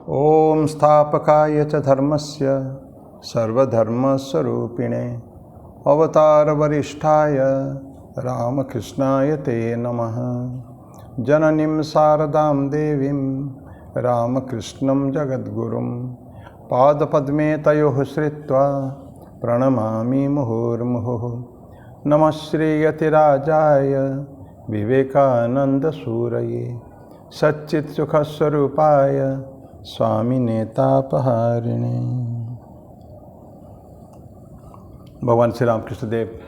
ओम स्थापकाय च धर्मस्य सर्वधर्मस्वरूपिणे अवतारवरिष्ठाय रामकृष्णाय ते नमः। जननीं शारदां देवीं रामकृष्णं जगद्गुरुं पादपद्मे तयोः श्रित्वा प्रणमामि मुहुर्मुहुः। नमः श्रीयतिराजाय विवेकानन्दसूरये सच्चित्सुखस्वरूपाय स्वामिने तापहारिणे। भगवान श्री रामकृष्ण देव,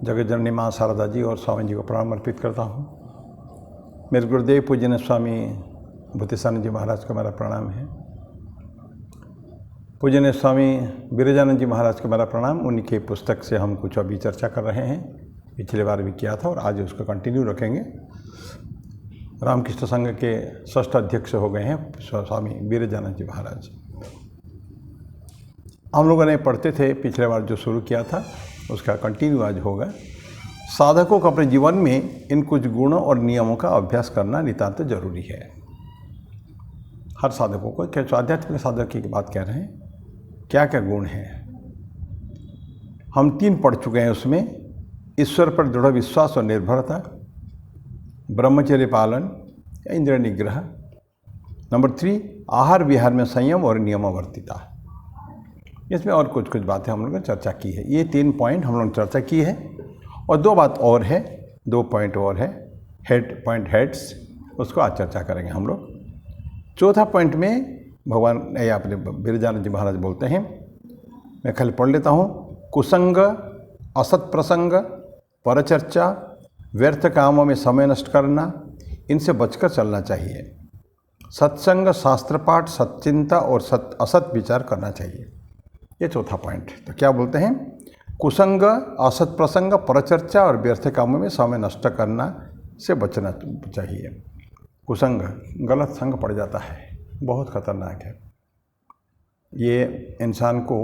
जगत जननी माँ शारदा जी और स्वामी जी को प्रणाम अर्पित करता हूँ। मेरे गुरुदेव पूजनीय स्वामी भूतिसानंद जी महाराज को मेरा प्रणाम है। पूजनीय स्वामी बिरजानंद जी महाराज को मेरा प्रणाम। उन्हीं के पुस्तक से हम कुछ अभी चर्चा कर रहे हैं, पिछले बार भी किया था और आज उसको कंटिन्यू रखेंगे। रामकृष्ण संघ के षष्ठ अध्यक्ष हो गए हैं स्वामी बिरजानंद जी महाराज। हम लोगों ने पढ़ते थे, पिछले बार जो शुरू किया था उसका कंटिन्यू आज होगा। साधकों को अपने जीवन में इन कुछ गुणों और नियमों का अभ्यास करना नितांत जरूरी है। हर साधकों को, क्या आध्यात्मिक साधक की बात कह रहे हैं, क्या क्या गुण हैं। हम 3 पढ़ चुके हैं उसमें। ईश्वर पर दृढ़ विश्वास और निर्भरता, ब्रह्मचर्य पालन या इंद्रिय निग्रह। नंबर 3, आहार विहार में संयम और नियमावर्तिता। इसमें और कुछ बातें हम लोगों ने चर्चा की है। ये 3 पॉइंट हम लोगों ने चर्चा की है और 2 बात और है, 2 पॉइंट और है, हेड्स, उसको आज चर्चा करेंगे हम लोग। चौथा पॉइंट में भगवान अपने बिरजानंद जी महाराज बोलते हैं, मैं खाली पढ़ लेता हूँ। कुसंग, असत प्रसंग, परचर्चा, व्यर्थ कामों में समय नष्ट करना, इनसे बचकर चलना चाहिए। सत्संग, शास्त्र पाठ, सच्चिंता और असत विचार करना चाहिए। ये चौथा पॉइंट। तो क्या बोलते हैं? कुसंग, असत प्रसंग, परचर्चा और व्यर्थ कामों में समय नष्ट करना से बचना चाहिए। कुसंग, गलत संग पड़ जाता है, बहुत खतरनाक है। ये इंसान को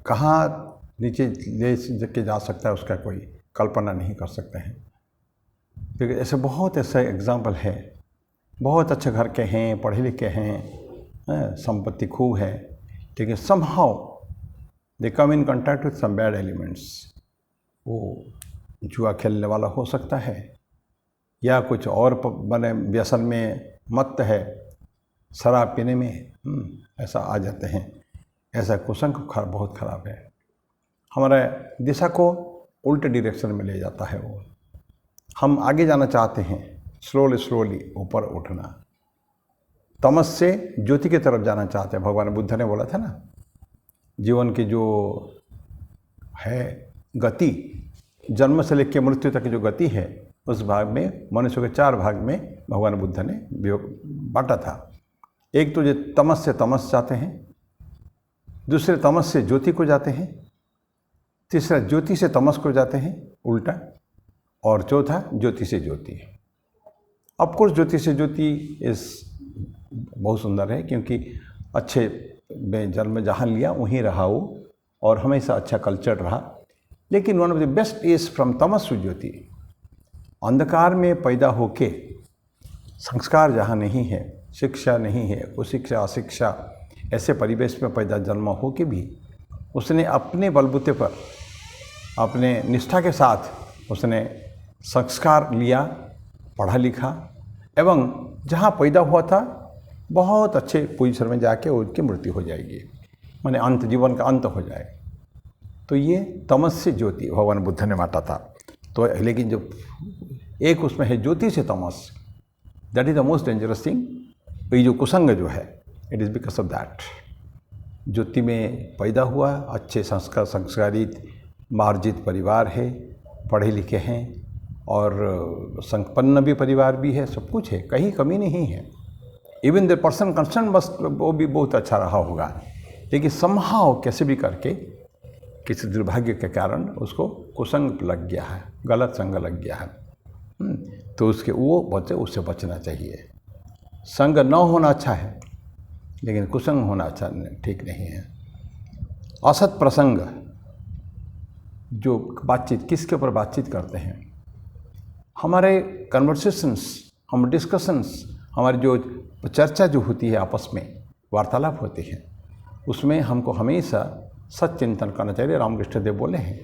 कहाँ नीचे ले के जा सकता है उसका कोई कल्पना नहीं कर सकते हैं। क्योंकि ऐसे बहुत ऐसे एग्जाम्पल है, बहुत अच्छे घर के हैं, पढ़े लिखे हैं, संपत्ति खूब है, लेकिन somehow they come in contact with some bad elements. वो जुआ खेलने वाला हो सकता है या कुछ और बने व्यसन में मत है, शराब पीने में ऐसा आ जाते हैं। ऐसा कुसंग बहुत ख़राब है, हमारे दिशा को उल्टे डायरेक्शन में ले जाता है। वो हम आगे जाना चाहते हैं, स्लोली ऊपर उठना, तमस से ज्योति की तरफ जाना चाहते हैं। भगवान बुद्ध ने बोला था ना, जीवन की जो है गति, जन्म से लेकर मृत्यु तक की जो गति है, उस भाग में मनुष्य के 4 भाग में भगवान बुद्ध ने बांटा था। एक तो जो तमस से तमस जाते हैं, दूसरे तमस से ज्योति को जाते हैं, तीसरा ज्योति से तमस को जाते हैं उल्टा, और चौथा ज्योति से ज्योति। ऑफकोर्स ज्योति से ज्योति इस बहुत सुंदर है, क्योंकि अच्छे में जन्म जहाँ लिया वहीं रहा वो, और हमेशा अच्छा कल्चर रहा। लेकिन one of the best is from Tamas to ज्योति। अंधकार में पैदा होके, संस्कार जहाँ नहीं है, शिक्षा नहीं है, कुशिक्षा अशिक्षा, ऐसे परिवेश में पैदा जन्म हो के भी उसने अपने बलबूते पर, अपने निष्ठा के साथ उसने संस्कार लिया, पढ़ा लिखा, एवं जहाँ पैदा हुआ था बहुत अच्छे पोजीशन में जाके उसकी मृत्यु हो जाएगी, माने अंत, जीवन का अंत हो जाए। तो ये तमस से ज्योति भगवान बुद्ध ने बांटा था। तो लेकिन जो एक उसमें है ज्योति से तमस, that is the most dangerous thing. ये जो कुसंग जो है, it is because of that. ज्योति में पैदा हुआ, अच्छे संस्कारित मार्जित परिवार है, पढ़े लिखे हैं और संपन्न भी परिवार भी है, सब कुछ है, कहीं कमी नहीं है। Even the person concern must, वो भी बहुत अच्छा रहा होगा, लेकिन समहाउ कैसे भी करके किसी दुर्भाग्य के कारण उसको कुसंग लग गया है, गलत संग लग गया है। तो उससे बचना चाहिए। संग न होना अच्छा है, लेकिन कुसंग होना अच्छा ठीक नहीं है। असत प्रसंग, जो बातचीत, किसके ऊपर बातचीत करते हैं, हमारे कन्वर्सेशंस, हम डिस्कशंस हमारी जो चर्चा जो होती है आपस में, वार्तालाप होती है, उसमें हमको हमेशा सच्चिंतन करना चाहिए। रामकृष्ण देव बोले हैं,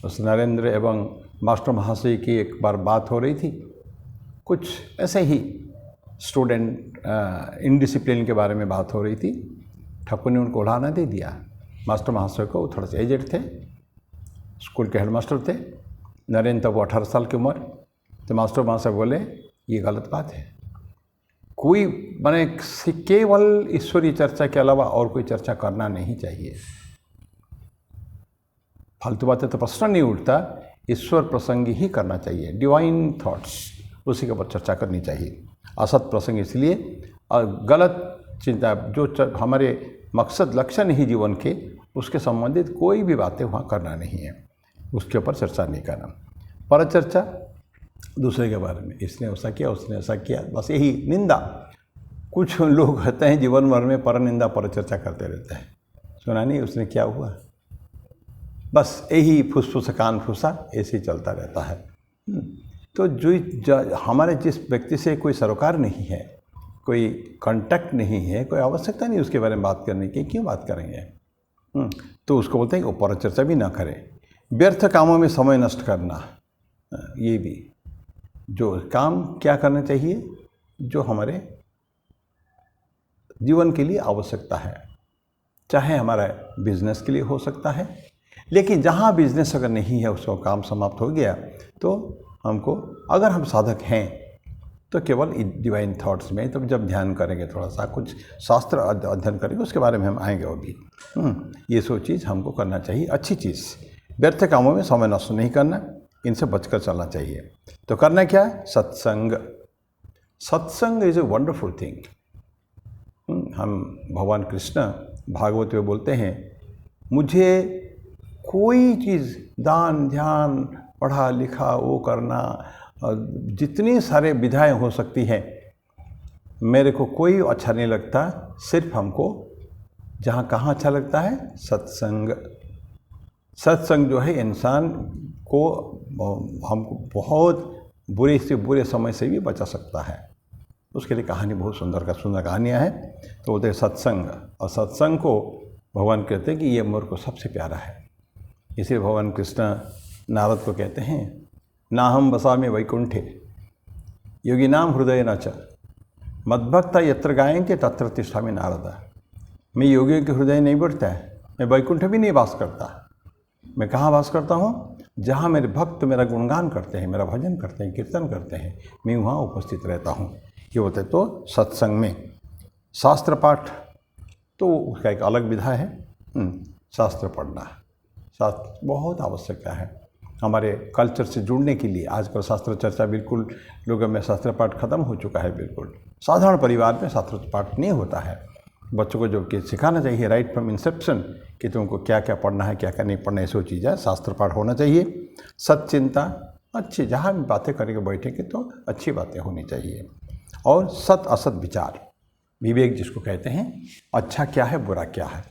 उस नरेंद्र एवं मास्टर महाशय की एक बार बात हो रही थी, कुछ ऐसे ही स्टूडेंट इनडिसिप्लिन के बारे में बात हो रही थी। ठाकुर ने उनको उड़ाना दे दिया। मास्टर महाशय को, वो थोड़ा सा एजेड थे, स्कूल के हेडमास्टर थे। नरेंद्र तब वो 18 साल की उम्र। तो मास्टर महाशय बोले ये गलत बात है, कोई माने केवल ईश्वरीय चर्चा के अलावा और कोई चर्चा करना नहीं चाहिए। फालतू बातें तो प्रश्न नहीं उठता, ईश्वर प्रसंग ही करना चाहिए, डिवाइन थॉट्स, उसी के ऊपर चर्चा करनी चाहिए। असत प्रसंग इसलिए, और गलत चिंता जो हमारे मकसद लक्ष्य नहीं जीवन के, उसके संबंधित कोई भी बातें वहाँ करना नहीं है, उसके ऊपर चर्चा नहीं करना। पर चर्चा दूसरे के बारे में, इसने ऐसा किया, उसने ऐसा किया, बस यही निंदा। कुछ लोग कहते हैं जीवन भर में पर निंदा पर चर्चा करते रहते हैं, सुना नहीं उसने क्या हुआ, बस यही फुसफुस कान फूसा ऐसे ही चलता रहता है। तो जो हमारे जिस व्यक्ति से कोई सरोकार नहीं है, कोई कांटेक्ट नहीं है, कोई आवश्यकता नहीं उसके बारे में बात करने की, क्यों बात करेंगे? तो उसको बोलते हैं कि पर चर्चा भी ना करें। व्यर्थ कामों में समय नष्ट करना, ये भी, जो काम क्या करना चाहिए जो हमारे जीवन के लिए आवश्यकता है, चाहे हमारा बिजनेस के लिए हो सकता है, लेकिन जहाँ बिजनेस अगर नहीं है, उसका काम समाप्त हो गया, तो हमको, अगर हम साधक हैं तो केवल डिवाइन थॉट्स में, तब जब ध्यान करेंगे, थोड़ा सा कुछ शास्त्र अध्ययन करेंगे, उसके बारे में हम आएंगे वो भी। ये सब चीज़ हमको करना चाहिए, अच्छी चीज़। व्यर्थ कामों में समय नष्ट नहीं करना, इनसे बचकर चलना चाहिए। तो करना क्या है? सत्संग। सत्संग इज़ ए वंडरफुल थिंग। हम भगवान कृष्ण भागवत में बोलते हैं, मुझे कोई चीज़, दान ध्यान, पढ़ा लिखा वो करना, जितनी सारे विधाएं हो सकती हैं, मेरे को कोई अच्छा नहीं लगता। सिर्फ हमको जहाँ कहाँ अच्छा लगता है? सत्संग। सत्संग जो है इंसान को, हमको बहुत बुरे से बुरे समय से भी बचा सकता है। उसके लिए कहानी बहुत सुंदर कहानियाँ हैं। तो बोलते हैं सत्संग, और सत्संग को भगवान कहते हैं कि ये मोर को सबसे प्यारा है। इसलिए भगवान कृष्ण नारद को कहते हैं, ना हम बसामि वैकुंठे योगिनाम हृदय न च मद्भक्ता यत्र गायन्ते तत्र तिष्ठामि नारद। मैं योगियों के हृदय नहीं बढ़ता है, मैं वैकुंठ भी नहीं वास करता। मैं कहाँ वास करता हूँ? जहाँ मेरे भक्त मेरा गुणगान करते हैं, मेरा भजन करते हैं, कीर्तन करते हैं, मैं वहाँ उपस्थित रहता हूँ। ये होता है। तो सत्संग में शास्त्र पाठ, तो उसका एक अलग विधा है। शास्त्र पढ़ना, शास्त्र बहुत आवश्यकता है हमारे कल्चर से जुड़ने के लिए। आजकल शास्त्र चर्चा बिल्कुल लोगों में, शास्त्र पाठ खत्म हो चुका है बिल्कुल। साधारण परिवार में शास्त्र पाठ नहीं होता है। बच्चों को जो कि सिखाना चाहिए राइट फ्रॉम इंसेप्शन, कि तुमको क्या क्या पढ़ना है, क्या क्या नहीं पढ़ना है, ऐसी चीज़ है। शास्त्र पाठ होना चाहिए। सच्चिंता, अच्छी, जहाँ भी बातें करेंगे बैठेंगे तो अच्छी बातें होनी चाहिए। और सत असत विचार, विवेक जिसको कहते हैं, अच्छा क्या है बुरा क्या है।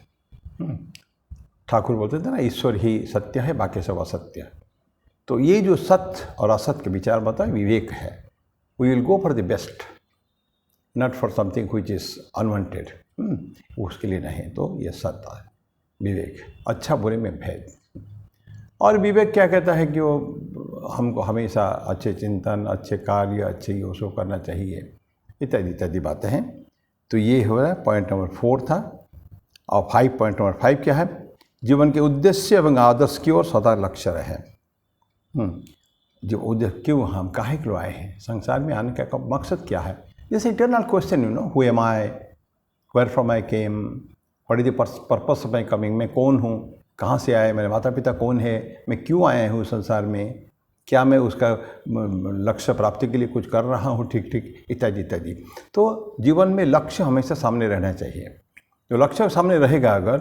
ठाकुर बोलते थे ना, ईश्वर ही सत्य है, बाकी सब असत्य। तो ये जो सत्य और असत्य के विचार बताए, विवेक है। We will go for the best, not for something which is unwanted. उसके लिए नहीं। तो ये सत्य है, विवेक, अच्छा बुरे में भेद। और विवेक क्या कहता है कि वो हमको हमेशा अच्छे चिंतन, अच्छे कार्य, अच्छे ये सब करना चाहिए, इत्यादि इत्यादि बातें हैं। तो ये हो रहा है पॉइंट नंबर 4 था। और 5 पॉइंट नंबर 5 क्या है? जीवन के उद्देश्य एवं आदर्श की ओर सदा लक्ष्य रहे। जो उद्देश्य, क्यों हम काहे के लिए आए हैं, संसार में आने का मकसद क्या है? जैसे eternal question, you know, who am I, where from I came, what is the purpose of my coming. मैं कौन हूँ, कहाँ से आए, मेरे माता पिता कौन है, मैं क्यों आया हूँ संसार में, क्या मैं उसका लक्ष्य प्राप्ति के लिए कुछ कर रहा हूँ ठीक ठीक, इत्यादि इत्यादि। तो जीवन में लक्ष्य हमेशा सामने रहना चाहिए। जो लक्ष्य सामने रहेगा, अगर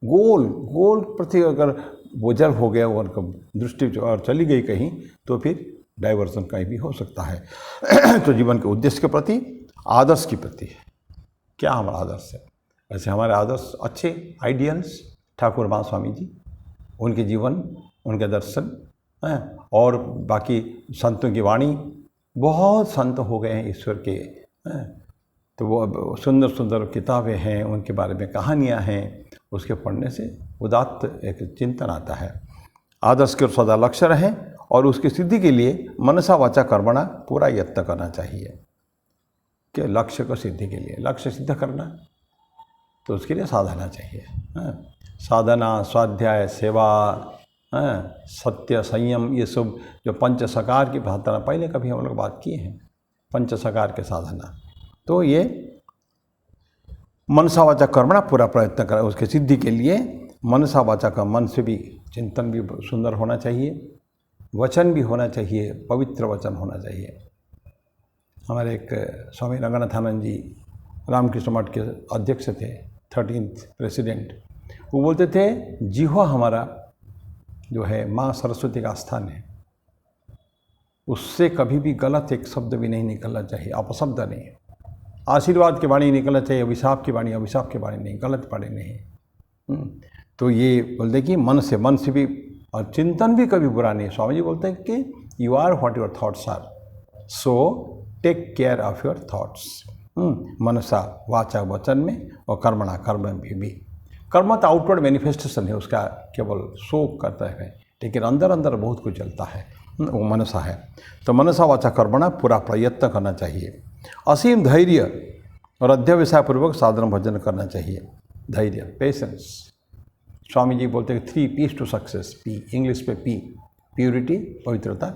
गोल प्रति अगर बोझल हो गया और दृष्टि और चली गई कहीं, तो फिर डाइवर्जन कहीं भी हो सकता है। तो जीवन के उद्देश्य के प्रति, आदर्श के प्रति, क्या हमारा आदर्श है? ऐसे हमारे आदर्श अच्छे आइडियल्स, ठाकुर माँ स्वामी जी, उनके जीवन, उनके दर्शन, और बाकी संतों की वाणी। बहुत संत हो गए हैं ईश्वर के, हैं। तो वो सुंदर सुंदर किताबें हैं, उनके बारे में कहानियाँ हैं, उसके पढ़ने से उदात्त एक चिंतन आता है। आदर्श के सदा लक्ष्य रहें और उसकी सिद्धि के लिए मनसा वाचा कर्मणा पूरा यत्न करना चाहिए। कि लक्ष्य को सिद्धि के लिए, लक्ष्य सिद्ध करना तो उसके लिए साधना चाहिए। साधना, स्वाध्याय, सेवा, सत्य, संयम, ये सब जो पंच सकार की साधना, पहले कभी हम लोग बात किए हैं पंच सकार के साधना। तो ये मनसा वाचा कर्मणा पूरा प्रयत्न करें उसके सिद्धि के लिए। मनसा वाचा का मन से भी चिंतन भी सुंदर होना चाहिए, वचन भी होना चाहिए, पवित्र वचन होना चाहिए। हमारे एक स्वामी रंगनाथानंद जी रामकृष्ण मठ के अध्यक्ष थे, 13th प्रेसिडेंट। वो बोलते थे जिह्वा हमारा जो है माँ सरस्वती का स्थान है, उससे कभी भी गलत एक शब्द भी नहीं निकलना चाहिए, अपशब्द नहीं। आशीर्वाद की वाणी निकलना चाहिए, अभिशाप की वाणी, अभिशाप की वाणी नहीं, गलत वाणी नहीं। तो ये बोलते कि मन से भी, और चिंतन भी कभी बुरा नहीं। स्वामी जी बोलते हैं कि you are what your thoughts are, so take care of your thoughts. मनसा वाचा वचन में और कर्मणा कर्म में भी। कर्म तो आउटवर्ड मैनिफेस्टेशन है, उसका केवल शो करता है, लेकिन अंदर अंदर बहुत कुछ चलता है, वो मनसा है। तो मनसा वाचा कर्मणा पूरा प्रयत्न करना चाहिए। असीम धैर्य और अध्यवसायपूर्वक साधन भजन करना चाहिए। धैर्य, पेशेंस। स्वामी जी बोलते हैं 3 P's to success. P English पे पी, प्यूरिटी पवित्रता,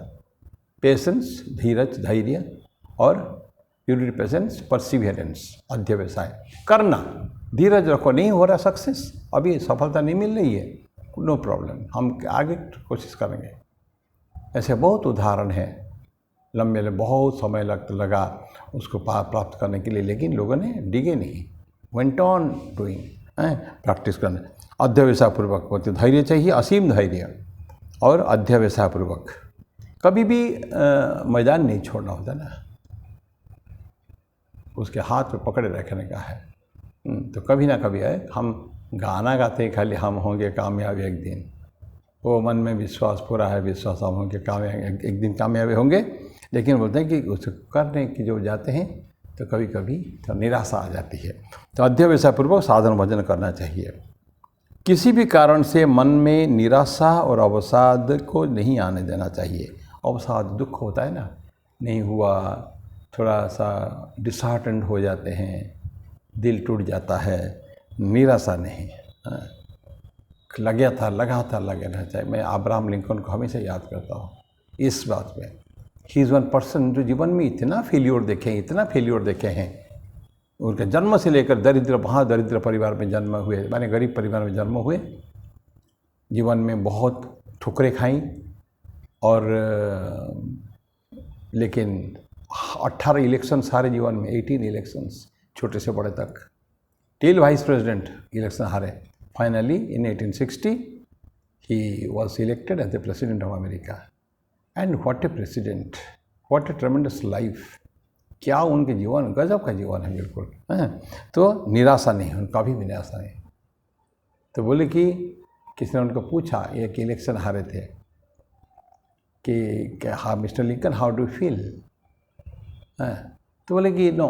पेशेंस धीरज धैर्य, और प्यूरिटी पेशेंस परसिवियरेंस अध्यवसाय। करना, धीरज रखो, नहीं हो रहा सक्सेस, अभी सफलता नहीं मिल रही है, नो प्रॉब्लम, हम आगे कोशिश करेंगे। ऐसे बहुत उदाहरण हैं, लंबे बहुत समय लगा उसको प्राप्त करने के लिए, लेकिन लोगों ने डिगे नहीं, वेंट ऑन डूइंग, प्रैक्टिस करना। अध्यवसायपूर्वक होते धैर्य चाहिए, असीम धैर्य और अध्यवसायपूर्वक। कभी भी मैदान नहीं छोड़ना होता ना, उसके हाथ में पकड़े रखने का है। तो कभी ना कभी है, हम गाना गाते हैं खाली हम होंगे कामयाब एक दिन, वो मन में विश्वास पूरा है, विश्वास हम होंगे कामयाब एक दिन कामयाब होंगे, लेकिन बोलते हैं कि उसे करने की जो जाते हैं तो कभी कभी तो निराशा आ जाती है। तो अध्यवसायपूर्वक साधन भजन करना चाहिए। किसी भी कारण से मन में निराशा और अवसाद को नहीं आने देना चाहिए। अवसाद दुख होता है ना, नहीं हुआ, थोड़ा सा डिसहार्टेंड हो जाते हैं, दिल टूट जाता है, निराशा नहीं। लगा था लगना चाहिए। मैं अब्राहम लिंकन को हमेशा याद करता हूँ इस बात में। ही इज़ वन पर्सन जो जीवन में इतना फेल्योर देखे हैं। उनके जन्म से लेकर दरिद्र परिवार में जन्म हुए, माने गरीब परिवार में जन्म हुए, जीवन में बहुत ठुकरें खाई, और लेकिन 18 इलेक्शन सारे जीवन में, 18 इलेक्शंस छोटे से बड़े तक, टिल वाइस प्रेसिडेंट इलेक्शन हारे। Finally in 1860 he was elected as the president of America. And what a president, what a tremendous life. क्या उनके जीवन, गजब का जीवन है बिल्कुल। तो निराशा नहीं, उनका भी निराशा नहीं। तो बोले कि किसी ने उनको पूछा, एक इलेक्शन हारे थे, कि हाँ Mister Lincoln how do feel. तो बोले कि no,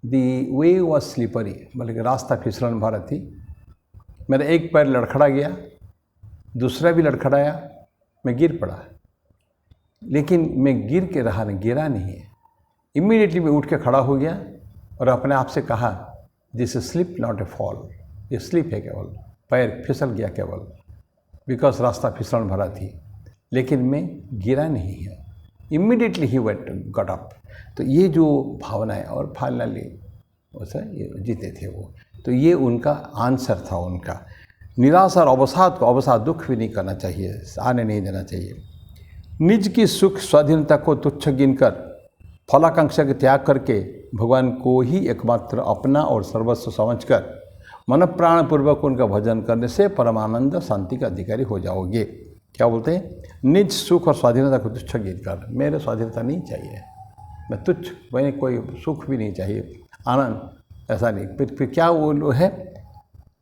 the way was slippery, बोले कि रास्ता फिसलन भरा थी, मेरा एक पैर लड़खड़ा गया, दूसरा भी लड़खड़ाया, मैं गिर पड़ा, लेकिन मैं गिर के रहा नहीं, गिरा नहीं है। इमीडिएटली मैं उठ के खड़ा हो गया और अपने आप से कहा, this is slip not a fall, ये स्लिप है केवल, पैर फिसल गया केवल, बिकॉज रास्ता फिसलन भरा थी, लेकिन मैं गिरा नहीं है। Immediately he got up. तो ये जो भावना है, और फाइनली वैसा ये जीते थे वो। तो ये उनका आंसर था उनका। निराशा और अवसाद दुख भी नहीं करना चाहिए, आने नहीं देना चाहिए। निज की सुख स्वाधीनता को तुच्छ गिनकर फलाकांक्षा के त्याग करके भगवान को ही एकमात्र अपना और सर्वस्व समझकर मन प्राण पूर्वक उनका भजन करने से परमानंद शांति का अधिकारी हो जाओगे। क्या बोलते हैं? निज सुख और स्वाधीनता को तुच्छ गिनकर, मेरे स्वाधीनता नहीं चाहिए, मैं तुच्छ, मैंने कोई सुख भी नहीं चाहिए, आनंद ऐसा नहीं। फिर क्या वो है?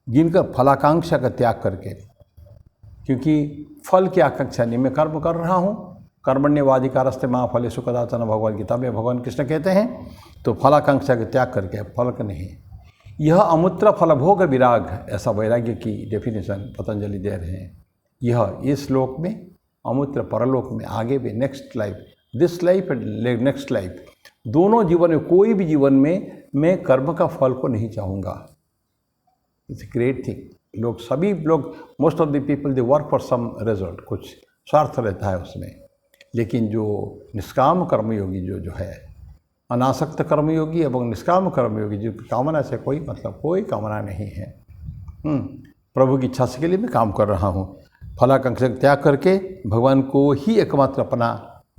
गिनकर फलाकांक्षा का त्याग करके, क्योंकि फल की आकांक्षा नहीं, मैं कर्म कर रहा हूँ, कर्मण्यवाधिकारस्ते मां फलेषु कदाचन, भगवद गीता में भगवान कृष्ण कहते हैं। तो फलाकांक्षा के त्याग करके, फल का नहीं। यह अमूत्र फलभोग विराग, ऐसा वैराग्य की डेफिनेशन पतंजलि दे रहे हैं। यह इस लोक में, अमूत्र परलोक में, आगे भी next life, this life and next life, दोनों जीवन में, कोई भी जीवन में मैं कर्म का फल को नहीं चाहूँगा। It's a great thing. लोग, सभी लोग, most of the people they work for some result, कुछ स्वार्थ रहता है उसमें। लेकिन जो निष्काम कर्मयोगी जो है, अनासक्त कर्मयोगी एवं निष्काम कर्मयोगी, जो कामना से कोई मतलब, कोई कामना नहीं है, प्रभु की इच्छा से के लिए मैं काम कर रहा हूँ, फलाकांक्षा त्याग करके भगवान को ही एकमात्र अपना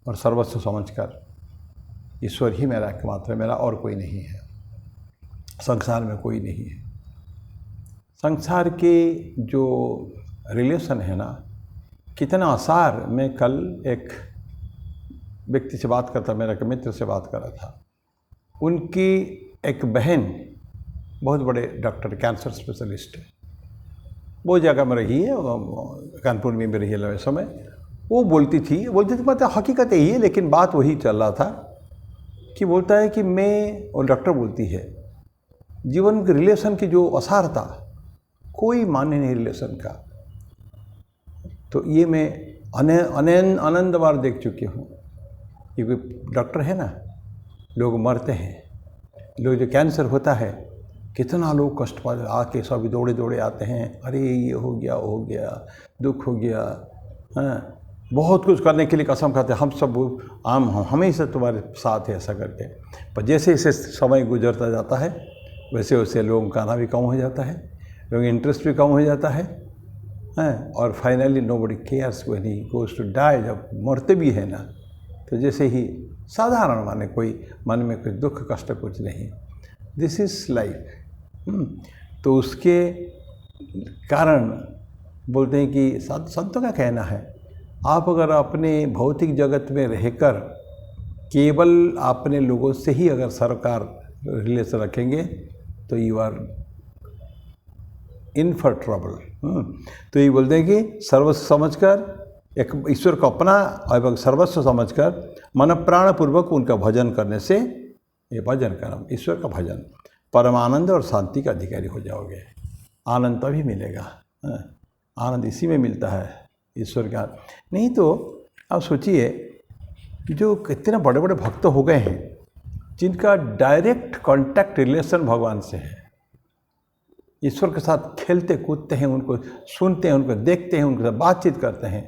और सर्वस्व समझकर, ईश्वर ही मेरा एकमात्र है, मेरा और कोई नहीं है, संसार में कोई नहीं है। संसार के जो रिलेशन है ना, कितना आसार। मैं कल एक व्यक्ति से बात करता, मेरा एक मित्र से बात कर रहा था। उनकी एक बहन बहुत बड़े डॉक्टर, कैंसर स्पेशलिस्ट है, वो जगह में रही है, कानपुर में भी रही है लंबे समय। वो बोलती थी मतलब हकीकत यही है, लेकिन बात वही चल रहा था कि बोलता है कि मैं, और डॉक्टर बोलती है, जीवन के रिलेशन की जो असारता, कोई मान्य नहीं रिलेशन का। तो ये मैं अनंत बार देख चुकी हूँ। क्योंकि डॉक्टर है ना, लोग मरते हैं, लोग जो कैंसर होता है, कितना लोग कष्ट पा आके सभी दौड़े दौड़े आते हैं, अरे ये हो गया, वो हो गया, दुख हो गया, हाँ, बहुत कुछ करने के लिए कसम खाते, हम सब आम हम हमेशा तुम्हारे साथ है, ऐसा करके। पर जैसे जैसे समय गुजरता जाता है, वैसे वैसे लोगों का आना भी कम हो जाता है, लोगों का इंटरेस्ट भी कम हो जाता है, और finally nobody cares when he goes to die. जब मरते भी है ना, तो जैसे ही साधारण, माने कोई मन में कोई दुख कष्ट कुछ नहीं, दिस इज लाइफ। तो उसके कारण बोलते हैं कि संतों का कहना है, आप अगर अपने भौतिक जगत में रहकर केवल अपने लोगों से ही अगर सरकार रिलेशन रखेंगे, तो you are in for trouble. तो ये बोलते हैं कि सर्वस्व समझकर, एक ईश्वर को अपना एवं सर्वस्व समझकर मन प्राण पूर्वक उनका भजन करने से, ये भजन करना, ईश्वर का भजन, परमानंद और शांति का अधिकारी हो जाओगे। आनंद तभी मिलेगा, आनंद इसी में मिलता है, ईश्वर का। नहीं तो आप सोचिए, जो कितने बड़े बड़े भक्त हो गए हैं, जिनका डायरेक्ट कांटेक्ट रिलेशन भगवान से है, ईश्वर के साथ खेलते कूदते हैं, उनको सुनते हैं, उनको देखते हैं, उनके साथ बातचीत करते हैं,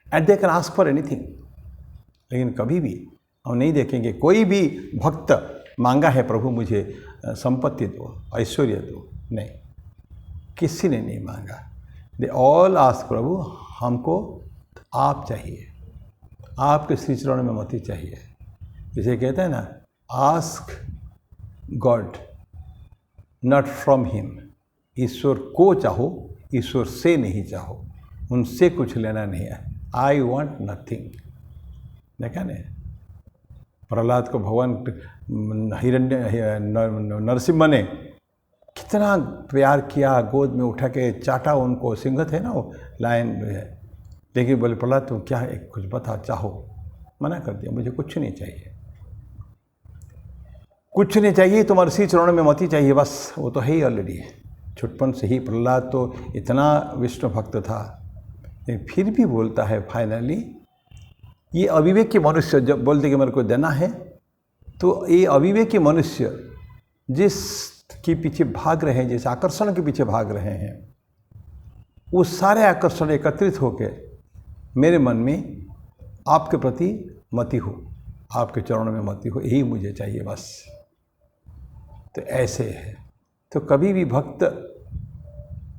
and they can ask for anything. लेकिन कभी भी हम नहीं देखेंगे कोई भी भक्त मांगा है, प्रभु मुझे संपत्ति दो, ऐश्वर्य दो, नहीं, किसी ने नहीं मांगा। दे ऑल आस्क, प्रभु हमको आप चाहिए, आपके श्री चरणों में मति चाहिए। जिसे कहते हैं ना, ask God not from him, ईश्वर को चाहो, ईश्वर से नहीं चाहो, उनसे कुछ लेना नहीं है। I want nothing. देखा नहीं, प्रहलाद को भगवान हिरण्य नरसिम्हा ने कितना प्यार किया, गोद में उठा के चाटा उनको, सिंह थे ना वो, लायन है। लेकिन बोले, प्रहलाद तुम क्या है, कुछ बता, चाहो। मना कर दिया, मुझे कुछ नहीं चाहिए, कुछ नहीं चाहिए, तुम्हारे श्री चरणों में मति चाहिए, बस। वो तो है ही ऑलरेडी, छुटपन से ही प्रहलाद तो इतना विष्णु भक्त था, लेकिन फिर भी बोलता है फाइनली, ये अविवेकी मनुष्य जब बोलते कि मेरे को देना है, तो ये अविवेकी मनुष्य जिस के पीछे भाग रहे हैं, जिस आकर्षण के पीछे भाग रहे हैं, वो सारे आकर्षण एकत्रित होकर मेरे मन में आपके प्रति मति हो, आपके चरणों में मति हो, यही मुझे चाहिए बस। तो ऐसे है। तो कभी भी भक्त,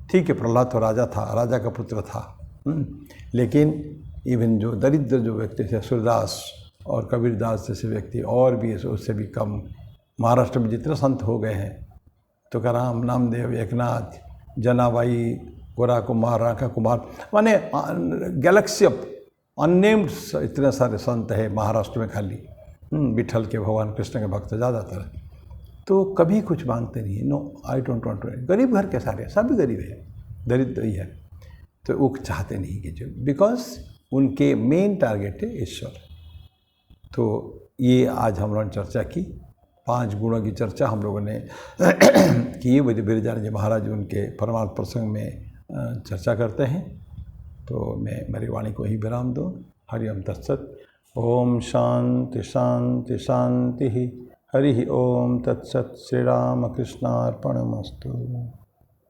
ठीक है, प्रहलाद तो राजा था, राजा का पुत्र था, लेकिन इवन जो दरिद्र जो व्यक्ति थे, सूरदास और कबीरदास जैसे व्यक्ति, और भी उससे भी कम, महाराष्ट्र में जितने संत हो गए हैं, तुकाराम, नामदेव, एकनाथ, जनाबाई, गोरा कुमार, राका कुमार, माने गैलेक्सी ऑफ अननेम्ड इतने सारे संत है महाराष्ट्र में खाली, विठल के, भगवान कृष्ण के भक्त ज़्यादातर। तो कभी कुछ मांगते नहीं, no I don't want to. गरीब घर के सारे, सब गरीब है, दरिद्र ही है, तो वो चाहते नहीं कि जो, बिकॉज उनके मेन टारगेट है ईश्वर। तो ये आज हम लोगों ने चर्चा की, 5 गुणों की चर्चा हम लोगों ने की। बिरजानंद जी महाराज उनके परमार्थ प्रसंग में चर्चा करते हैं। तो मैं मेरी वाणी को ही विराम दूँ। हरि ओम तत्सत। ओम शांति शांति शांति। हरि ओम तत्सत। श्री राम कृष्णार्पणमस्तु।